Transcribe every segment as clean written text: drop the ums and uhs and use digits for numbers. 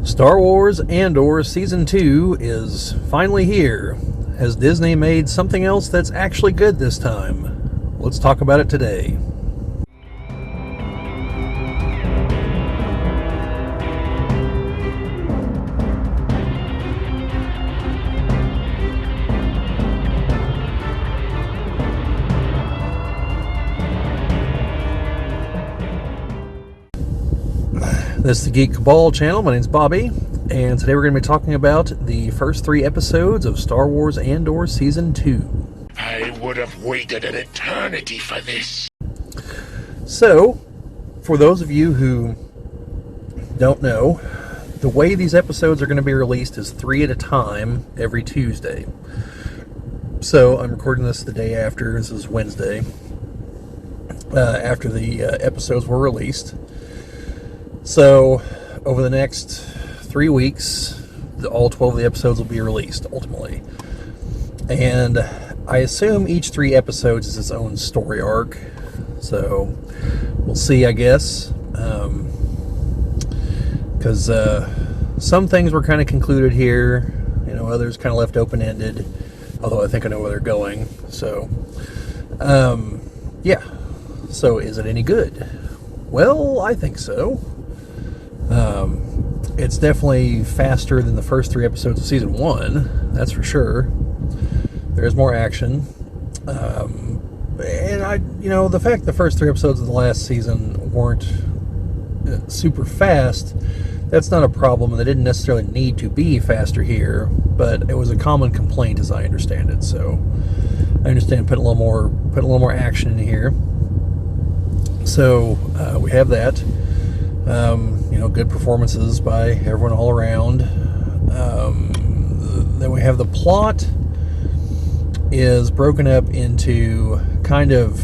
Star Wars Andor Season 2 is finally here. Has Disney made something else that's actually good this time? Let's talk about it today. This is the Geek Cabal channel. My name's Bobbie, and today we're going to be talking about the first 3 episodes of Star Wars Andor Season 2. I would have waited an eternity for this. So, for those of you who don't know, the way these episodes are going to be released is 3 at a time every Tuesday. So, I'm recording this the day after. This is Wednesday, after the episodes were released. So, over the next 3 weeks, all 12 of the episodes will be released, ultimately. And I assume each 3 episodes is its own story arc. So, we'll see, I guess. Because some things were kind of concluded here. You know, others kind of left open-ended. Although I think I know where they're going. So, yeah. So, is it any good? Well, I think so. It's definitely faster than the first 3 episodes of Season 1, that's for sure. There's more action. And the fact the first 3 episodes of the last season weren't super fast, that's not a problem, and they didn't necessarily need to be faster here, but it was a common complaint as I understand it, so I understand put a little more action in here. So, we have that. Good performances by everyone all around. Then we have the plot is broken up into kind of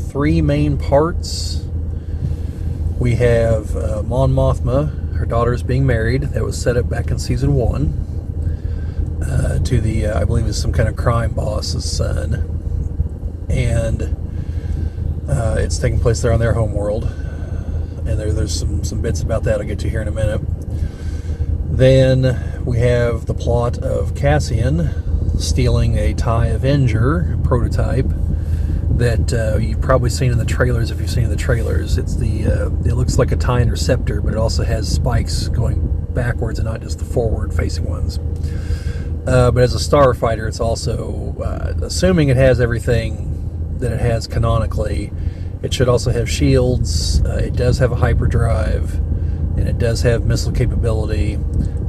3 main parts. We have Mon Mothma, her daughter's being married. That was set up back in Season 1 to the, I believe it's some kind of crime boss's son. And it's taking place there on their home world. And there's some bits about that I'll get to here in a minute. Then we have the plot of Cassian stealing a TIE Avenger prototype that you've probably seen in the trailers if you've seen the trailers. It's it looks like a TIE Interceptor, but it also has spikes going backwards and not just the forward-facing ones. But as a starfighter, it's also, assuming it has everything that it has canonically, it should also have shields, it does have a hyperdrive, and it does have missile capability.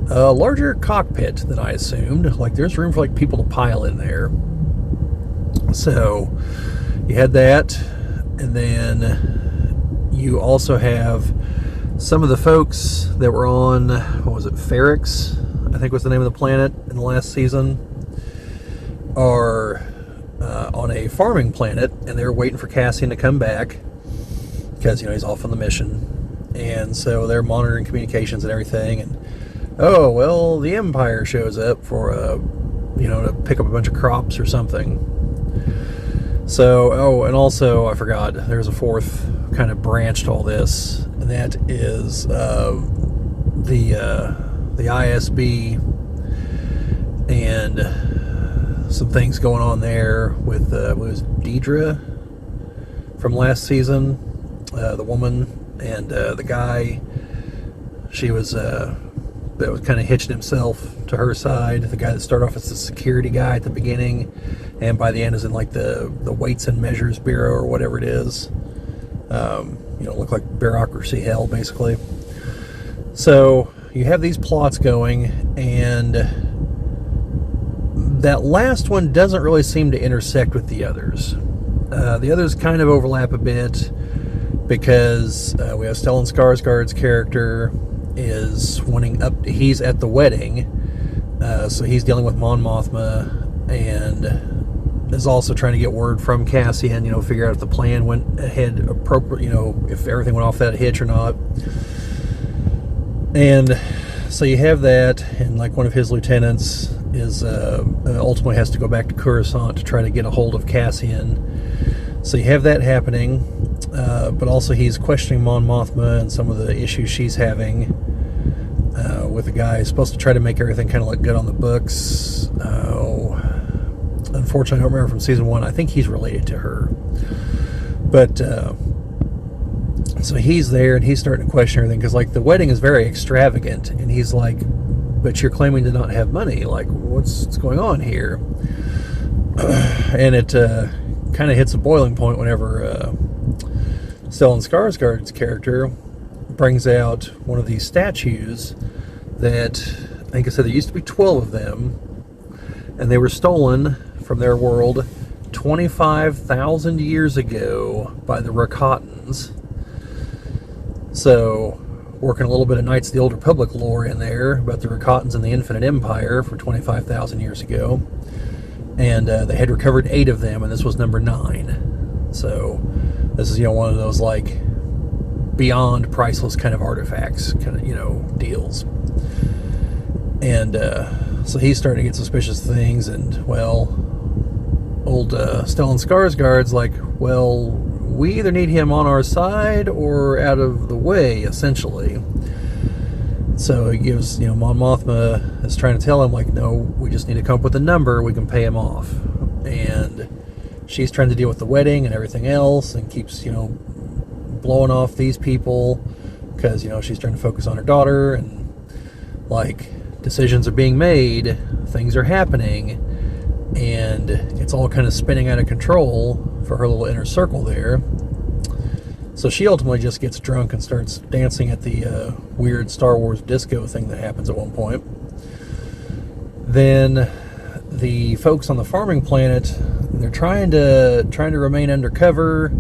A larger cockpit than I assumed. Like, there's room for people to pile in there. So, you had that, and then you also have some of the folks that were on, Ferrix, I think was the name of the planet in the last season, are on a farming planet, and they're waiting for Cassian to come back because he's off on the mission, and so they're monitoring communications and everything. And the Empire shows up for to pick up a bunch of crops or something. So and also I forgot there's a 4th kind of branch to all this, and that is the ISB and some things going on there with was Deidre from last season, the woman, and the guy. She was that was kind of hitching himself to her side. The guy that started off as the security guy at the beginning, and by the end is in the Weights and Measures Bureau or whatever it is. Look like bureaucracy hell basically. So you have these plots going, and that last one doesn't really seem to intersect with the others. The others kind of overlap a bit because we have Stellan Skarsgård's character is he's at the wedding, so he's dealing with Mon Mothma and is also trying to get word from Cassian, figure out if the plan went ahead appropriate, if everything went off that hitch or not. And so you have that, and one of his lieutenants is ultimately has to go back to Coruscant to try to get a hold of Cassian. So you have that happening, but also he's questioning Mon Mothma and some of the issues she's having with a guy who's supposed to try to make everything kind of look good on the books. Unfortunately, I don't remember from season 1. I think he's related to her. But, so he's there, and he's starting to question everything, because, like, the wedding is very extravagant, and he's like, but you're claiming to not have money. Like, what's going on here? And it kind of hits a boiling point whenever Stellan Skarsgård's character brings out one of these statues that, I think I said there used to be 12 of them, and they were stolen from their world 25,000 years ago by the Rakatans. So, working a little bit of Knights of the Old Republic lore in there about the Rakatans and the Infinite Empire from 25,000 years ago. And they had recovered 8 of them, and this was number 9. So, this is, one of those, like, beyond priceless kind of artifacts, kind of, deals. And so he's starting to get suspicious of things, and, well, old Stellan Skarsgård's like, well, we either need him on our side or out of the way, essentially. So he gives, Mon Mothma is trying to tell him, like, no, we just need to come up with a number, we can pay him off. And she's trying to deal with the wedding and everything else, and keeps, blowing off these people, because, she's trying to focus on her daughter, and, like, decisions are being made, things are happening, and it's all kind of spinning out of control for her little inner circle there. So she ultimately just gets drunk and starts dancing at the weird Star Wars disco thing that happens at one point. Then the folks on the farming planet, they're trying to remain undercover,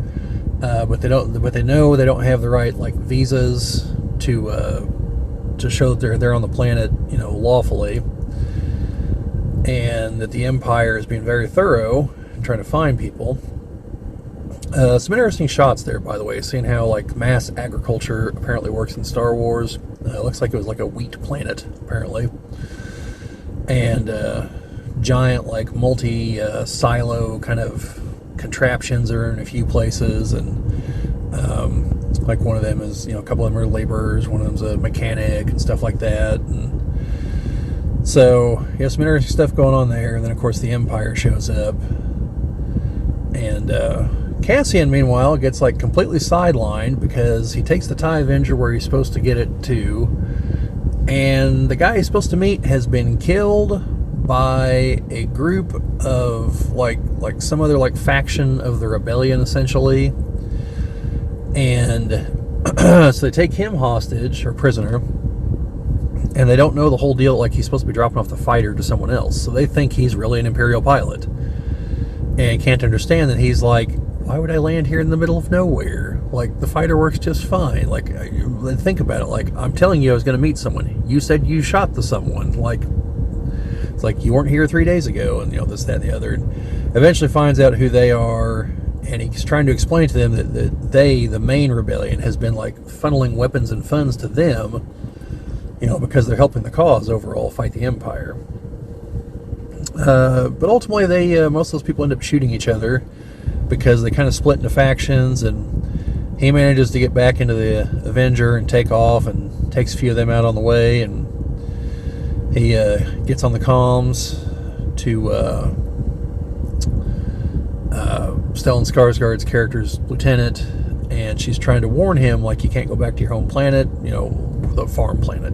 but they know they don't have the right, like, visas to show that they're on the planet, lawfully, and that the Empire is being very thorough in trying to find people. Some interesting shots there, by the way, seeing how, like, mass agriculture apparently works in Star Wars. It looks like it was like a wheat planet, apparently. And giant, like, multi-silo kind of contraptions are in a few places. And, like, one of them is, a couple of them are laborers, one of them's a mechanic and stuff like that. And so, some interesting stuff going on there. And then, of course, the Empire shows up. And, Cassian, meanwhile, gets, like, completely sidelined because he takes the TIE Avenger where he's supposed to get it to, and the guy he's supposed to meet has been killed by a group of, like some other, like, faction of the rebellion, essentially. And so they take him hostage, or prisoner, and they don't know the whole deal, like, he's supposed to be dropping off the fighter to someone else, so they think he's really an Imperial pilot, and can't understand that he's like, why would I land here in the middle of nowhere? Like, the fighter works just fine. Like, think about it. Like, I'm telling you I was going to meet someone. You said you shot the someone. Like, it's like, you weren't here 3 days ago, and, this, that, and the other. And eventually finds out who they are, and he's trying to explain to them that they, the main rebellion, has been, like, funneling weapons and funds to them, because they're helping the cause overall fight the Empire. But ultimately, most of those people end up shooting each other, because they kind of split into factions, and he manages to get back into the Avenger and take off, and takes a few of them out on the way, and he gets on the comms to Stellan Skarsgård's character's lieutenant, and she's trying to warn him, like, you can't go back to your home planet, the farm planet,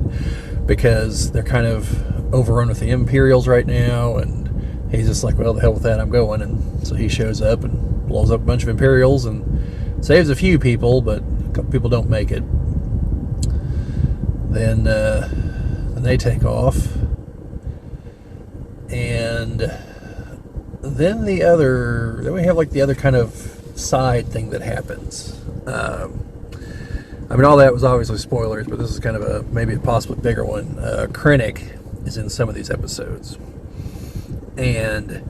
because they're kind of overrun with the Imperials right now, and he's just like, well, the hell with that, I'm going. And so he shows up and blows up a bunch of Imperials and saves a few people, but a couple people don't make it. Then they take off. And then we have, like, the other kind of side thing that happens. All that was obviously spoilers, but this is kind of maybe a possibly bigger one. Krennic is in some of these episodes. And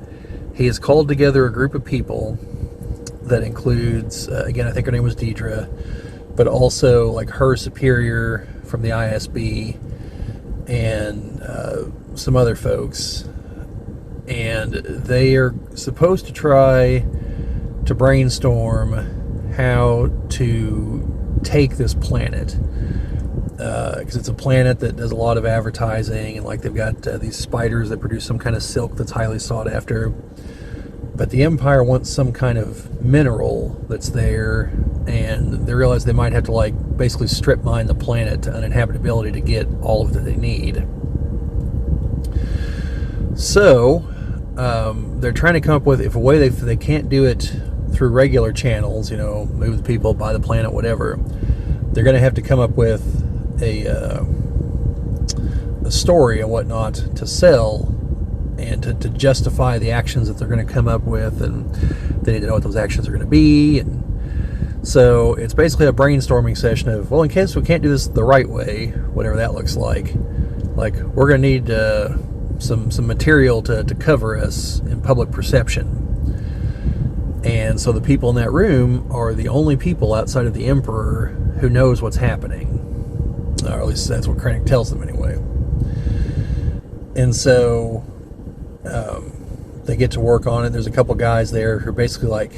he has called together a group of people that includes, again, I think her name was Deidre, but also, like, her superior from the ISB and some other folks. And they are supposed to try to brainstorm how to take this planet. because it's a planet that does a lot of advertising, and like they've got these spiders that produce some kind of silk that's highly sought after. But the Empire wants some kind of mineral that's there, and they realize they might have to like basically strip mine the planet to uninhabitability to get all of that they need. So they're trying to come up with if a way they can't do it through regular channels, move the people, buy the planet, whatever. They're going to have to come up with a story and whatnot to sell, and to justify the actions that they're going to come up with, and they need to know what those actions are going to be. And so it's basically a brainstorming session of, well, in case we can't do this the right way, whatever that looks like we're going to need some material to cover us in public perception. And so the people in that room are the only people outside of the Emperor who knows what's happening, or at least that's what Krennic tells them anyway. And so they get to work on it. There's a couple guys there who are basically like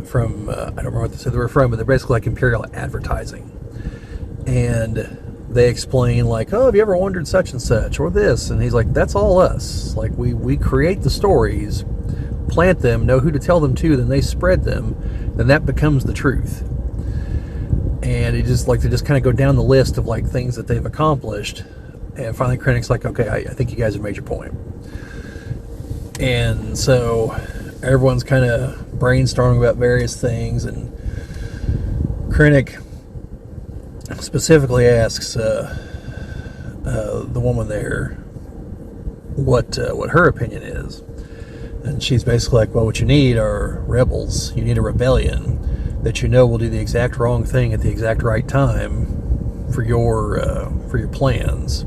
from, I don't remember what they said they were from, but they're basically like Imperial Advertising. And they explain like, oh, have you ever wondered such and such, or this? And he's like, that's all us. Like, we create the stories, plant them, know who to tell them to, then they spread them, then that becomes the truth. And it just like, they just kind of go down the list of like things that they've accomplished. And finally Krennic's like, okay, I think you guys have made your point. And so everyone's kind of brainstorming about various things, and Krennic specifically asks the woman there what her opinion is. And she's basically like, well, what you need are rebels. You need a rebellion that will do the exact wrong thing at the exact right time for your plans.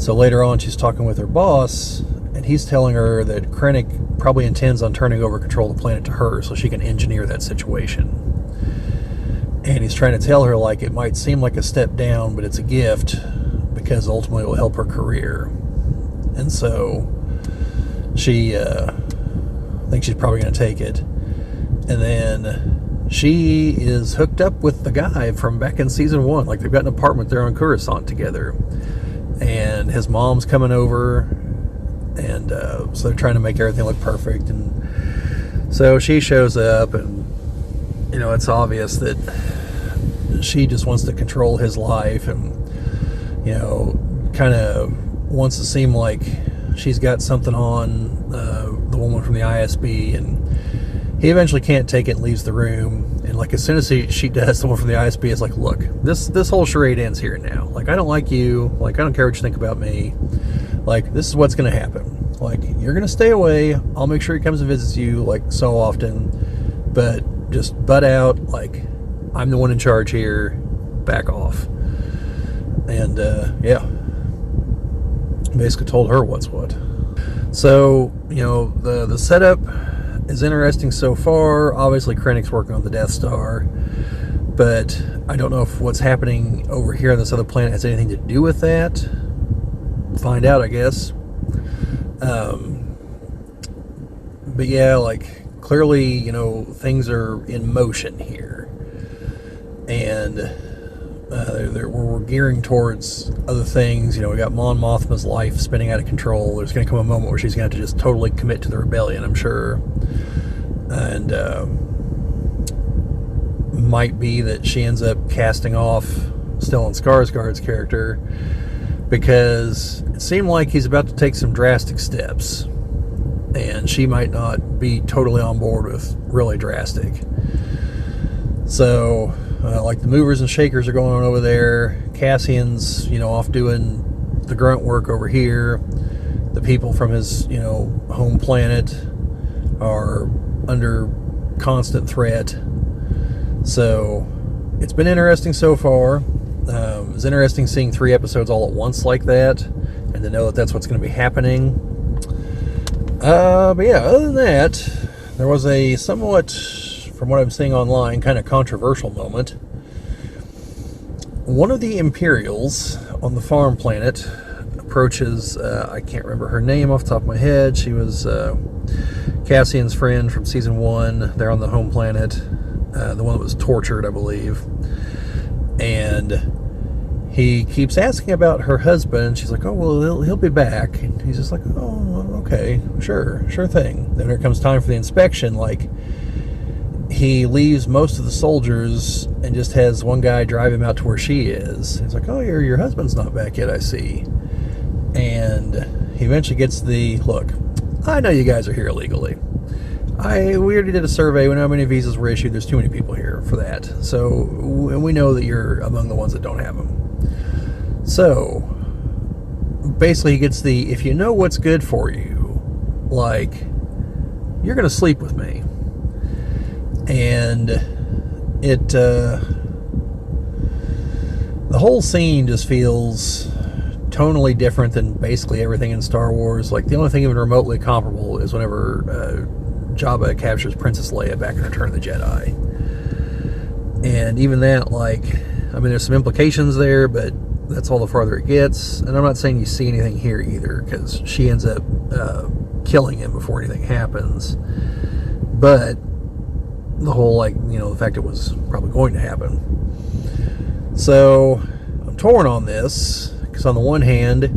So later on, she's talking with her boss, and he's telling her that Krennic probably intends on turning over control of the planet to her so she can engineer that situation. And he's trying to tell her, like, it might seem like a step down, but it's a gift because ultimately it will help her career. And so she thinks she's probably going to take it. And then she is hooked up with the guy from back in season 1. Like, they've got an apartment there on Coruscant together. And his mom's coming over, and so they're trying to make everything look perfect. And so she shows up, and it's obvious that she just wants to control his life, and kind of wants to seem like she's got something on the woman from the ISB. And he eventually can't take it and leaves the room. And like, as soon as she does, someone from the ISB is like, look, this whole charade ends here now. Like, I don't like you. Like, I don't care what you think about me. Like, this is what's going to happen. Like, you're going to stay away. I'll make sure he comes and visits you, like, so often. But just butt out. Like, I'm the one in charge here. Back off. And, yeah. Basically told her what's what. So, the setup is interesting so far. Obviously, Krennic's working on the Death Star. But I don't know if what's happening over here on this other planet has anything to do with that. Find out, I guess. But yeah, like, clearly, things are in motion here. And we're gearing towards other things. We got Mon Mothma's life spinning out of control. There's going to come a moment where she's going to have to just totally commit to the rebellion, I'm sure. And might be that she ends up casting off Stellan Skarsgård's character, because it seemed like he's about to take some drastic steps, and she might not be totally on board with really drastic. So, like, the movers and shakers are going on over there. Cassian's, off doing the grunt work over here. The people from his, home planet are under constant threat. So, it's been interesting so far. It's interesting seeing 3 episodes all at once like that, and to know that that's what's going to be happening. But yeah, other than that, there was a somewhat, from what I'm seeing online, kind of controversial moment. One of the Imperials on the farm planet approaches, I can't remember her name off the top of my head. She was Cassian's friend from season 1. They're on the home planet, the one that was tortured, I believe. And he keeps asking about her husband. She's like, oh, well, he'll be back. And he's just like, oh, okay, sure thing. Then when it comes time for the inspection, like, he leaves most of the soldiers and just has one guy drive him out to where she is. He's like, oh, your husband's not back yet, I see. And he eventually gets the, look, I know you guys are here illegally. We already did a survey. We know how many visas were issued. There's too many people here for that. So, and we know that you're among the ones that don't have them. So, basically he gets the, if you know what's good for you, like, you're going to sleep with me. And it, the whole scene just feels tonally different than basically everything in Star Wars. Like, the only thing even remotely comparable is whenever Jabba captures Princess Leia back in Return of the Jedi. And even that, like, I mean, there's some implications there, but that's all the farther it gets. And I'm not saying you see anything here either, because she ends up killing him before anything happens. But the whole, like, you know, the fact it was probably going to happen. So I'm torn on this, because on the one hand,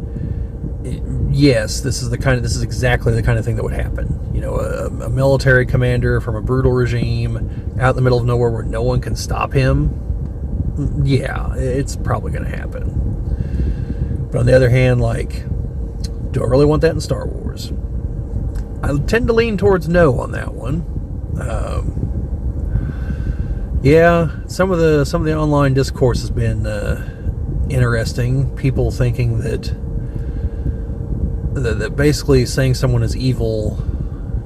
yes, this is exactly the kind of thing that would happen. You know, a military commander from a brutal regime out in the middle of nowhere where no one can stop him. Yeah, it's probably going to happen. But on the other hand, like, do I really want that in Star Wars? I tend to lean towards no on that one. Yeah, some of the online discourse has been interesting. People thinking that basically saying someone is evil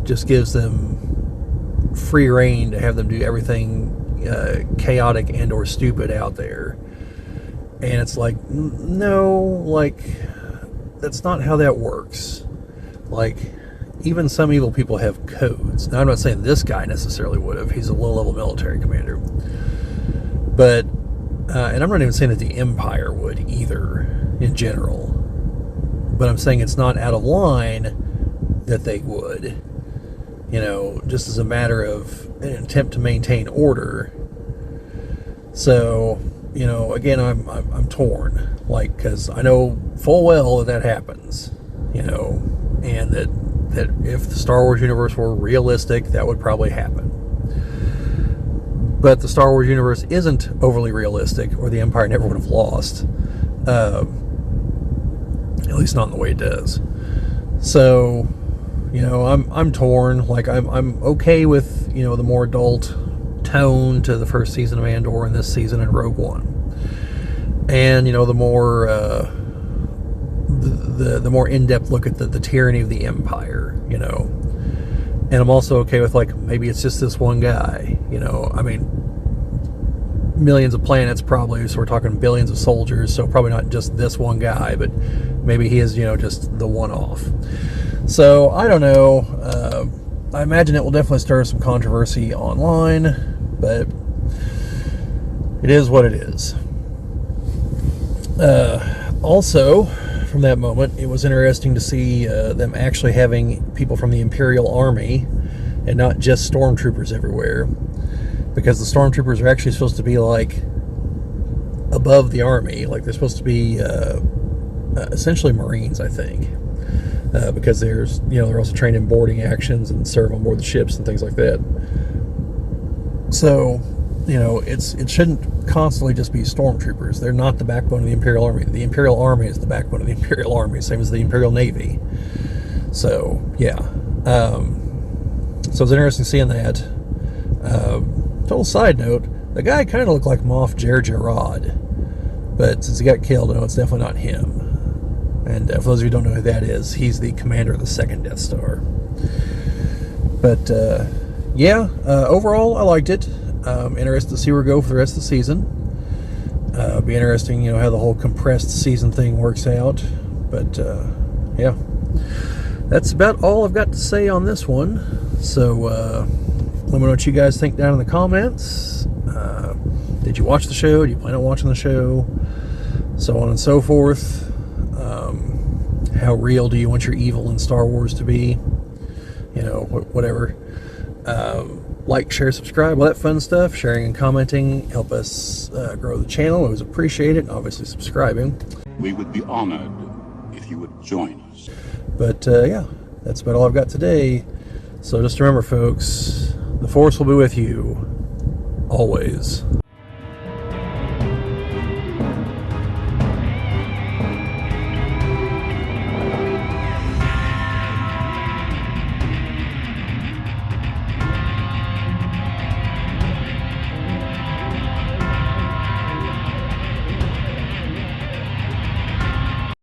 just gives them free reign to have them do everything chaotic and or stupid out there. And it's like, no, like, that's not how that works. Like, even some evil people have codes. Now, I'm not saying this guy necessarily would have. He's a low-level military commander. But, and I'm not even saying that the Empire would either, in general. But I'm saying it's not out of line that they would. You know, just as a matter of an attempt to maintain order. So, you know, again, I'm torn. Like, because I know full well that happens. You know, and that if the Star Wars universe were realistic, that would probably happen. But the Star Wars universe isn't overly realistic, or the Empire never would have lost. At least not in the way it does. So, you know, I'm torn. Like, I'm okay with, you know, the more adult tone to the first season of Andor and this season in Rogue One. And, you know, the more the more in-depth look at the tyranny of the Empire, you know. And I'm also okay with, like, maybe it's just this one guy, you know. I mean, millions of planets probably, so we're talking billions of soldiers, so probably not just this one guy, but maybe he is, you know, just the one-off. So, I don't know. I imagine it will definitely stir some controversy online, but it is what it is. Also, from that moment, it was interesting to see them actually having people from the Imperial Army and not just stormtroopers everywhere, because the stormtroopers are actually supposed to be, like, above the army. Like, they're supposed to be essentially Marines, I think, because there's, you know, they're also trained in boarding actions and serve on board the ships and things like that. So, you know, it shouldn't constantly just be stormtroopers. They're not the backbone of the Imperial Army. The Imperial Army is the backbone of the Imperial Army, same as the Imperial Navy. So, yeah. So it's interesting seeing that. Total side note, the guy kind of looked like Moff Jerjerrod, but since he got killed, I know it's definitely not him. And for those of you who don't know who that is, he's the commander of the second Death Star. But, yeah, overall, I liked it. Interested to see where we go for the rest of the season. Be interesting, you know, how the whole compressed season thing works out. But, yeah. That's about all I've got to say on this one. So, let me know what you guys think down in the comments. Did you watch the show? Do you plan on watching the show? So on and so forth. How real do you want your evil in Star Wars to be? You know, whatever. like, share, subscribe, all that fun stuff. Sharing and commenting help us grow the channel. Always appreciate it. And obviously subscribing. We would be honored if you would join us. But yeah, that's about all I've got today. So just remember, folks, the Force will be with you always.